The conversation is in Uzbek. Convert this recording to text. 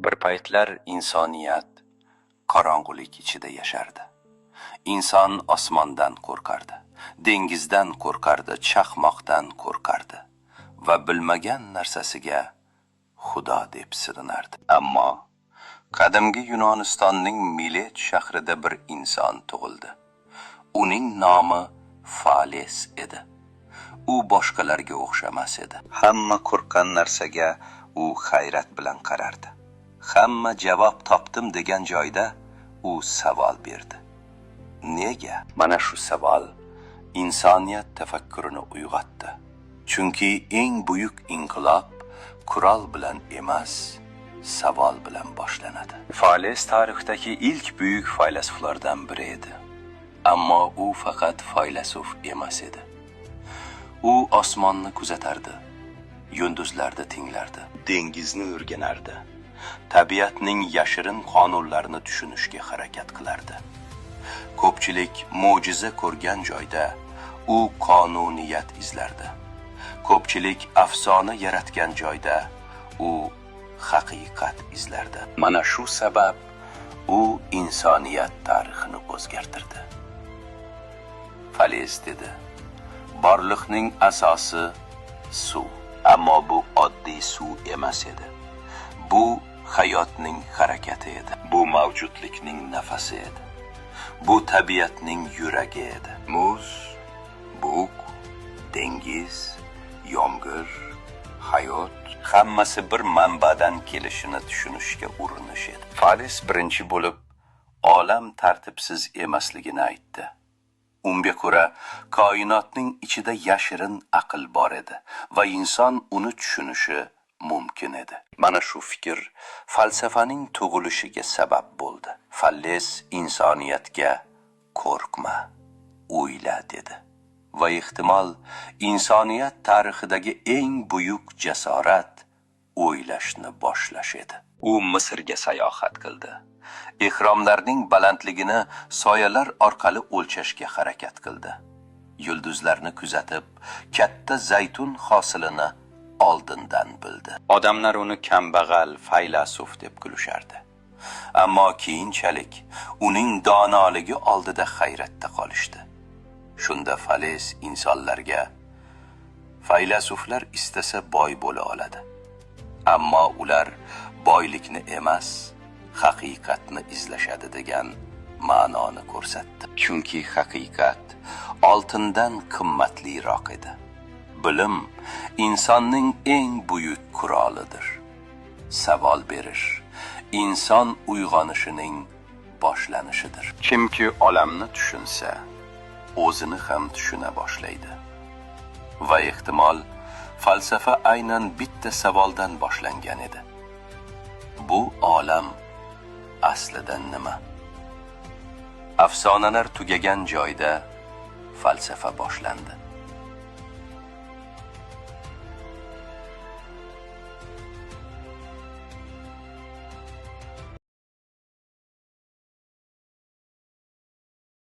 Bir paytlar insoniyat qorong'ulik ichida yashardi. Inson osmondan qo'rqardi, dengizdan qo'rqardi, chaqmoqdan qo'rqardi va bilmagan narsasiga Xudo deb sig'inardi. Ammo qadimgi Yunonistonning Milet shahrida bir inson tug'ildi. Uning nomi Fales edi. U boshqalarga o'xshamas edi. Hamma qo'rqqan narsaga u hayrat bilan qarardi. Hamma javob topdim degan joyda u savol berdi. Nega? Mana shu savol insoniyat tafakkurini uyg'otdi. Chunki eng buyuk inqilob qurol bilan emas, savol bilan boshlanadi. Fales tarixdagi ilk buyuk faylasuflardan biri edi. Ammo u faqat faylasuf emas edi. U osmonni kuzatardi, yulduzlarni tinglardi, dengizni o'rganardi, tabiatning yashirin qonunlarini tushunishga harakat qilardi. Ko'pchilik mo'jiza ko'rgan joyda u qonuniyat izlardi. Ko'pchilik afsona yaratgan joyda u haqiqat izlardi. Mana shu sabab u insoniyat tarixini o'zgartirdi. Fales dedi: borliqning asosi suv, ammo bu oddiy suv emas edi. Bu hayotning harakati edi. Bu mavjudlikning nafasi edi. Bu tabiatning yuragi edi. Muz, bug', dengiz, yomg'ir, hayot hammasi bir manbadan kelishini tushunishga urinish edi. Fales birinchi bo'lib olam tartibsiz emasligini aytdi. Unga ko'ra koinotning ichida yashirin aql bor edi va inson uni tushunishi mumkin edi. Mana shu fikr falsafaning tug'ilishiga sabab bo'ldi. Fales insoniyatga qo'rqma, o'yla dedi. Va ehtimol insoniyat tarixidagi eng buyuk jasorat o'ylashni boshlash edi. U Misrga sayohat qildi. Ehromlarning balandligini soyalar orqali o'lchashga harakat qildi. Yulduzlarni kuzatib, katta zaytun hosilini oldindan bildi. Odamlar uni kambag'al faylasuf deb kulishardi. Ammo keyinchalik uning donoligi oldida hayratda qolishdi. Shunda Fales insonlarga: faylasuflar istasa boy bo'la oladi. Ammo ular boylikni emas, haqiqatni izlashadi degan ma'noni ko'rsatdi. Chunki haqiqat oltindan qimmatliroq edi. Bilim insonning eng buyuk qurolidir. Savol berish inson uyg'onishining boshlanishidir. Kimki olamni tushunsa, o'zini ham tushuna boshlaydi. Va ehtimol falsafa aynan bitta savoldan boshlangan edi. Bu olam aslida nima? Afsonalar tugagan joyda falsafa boshlandi.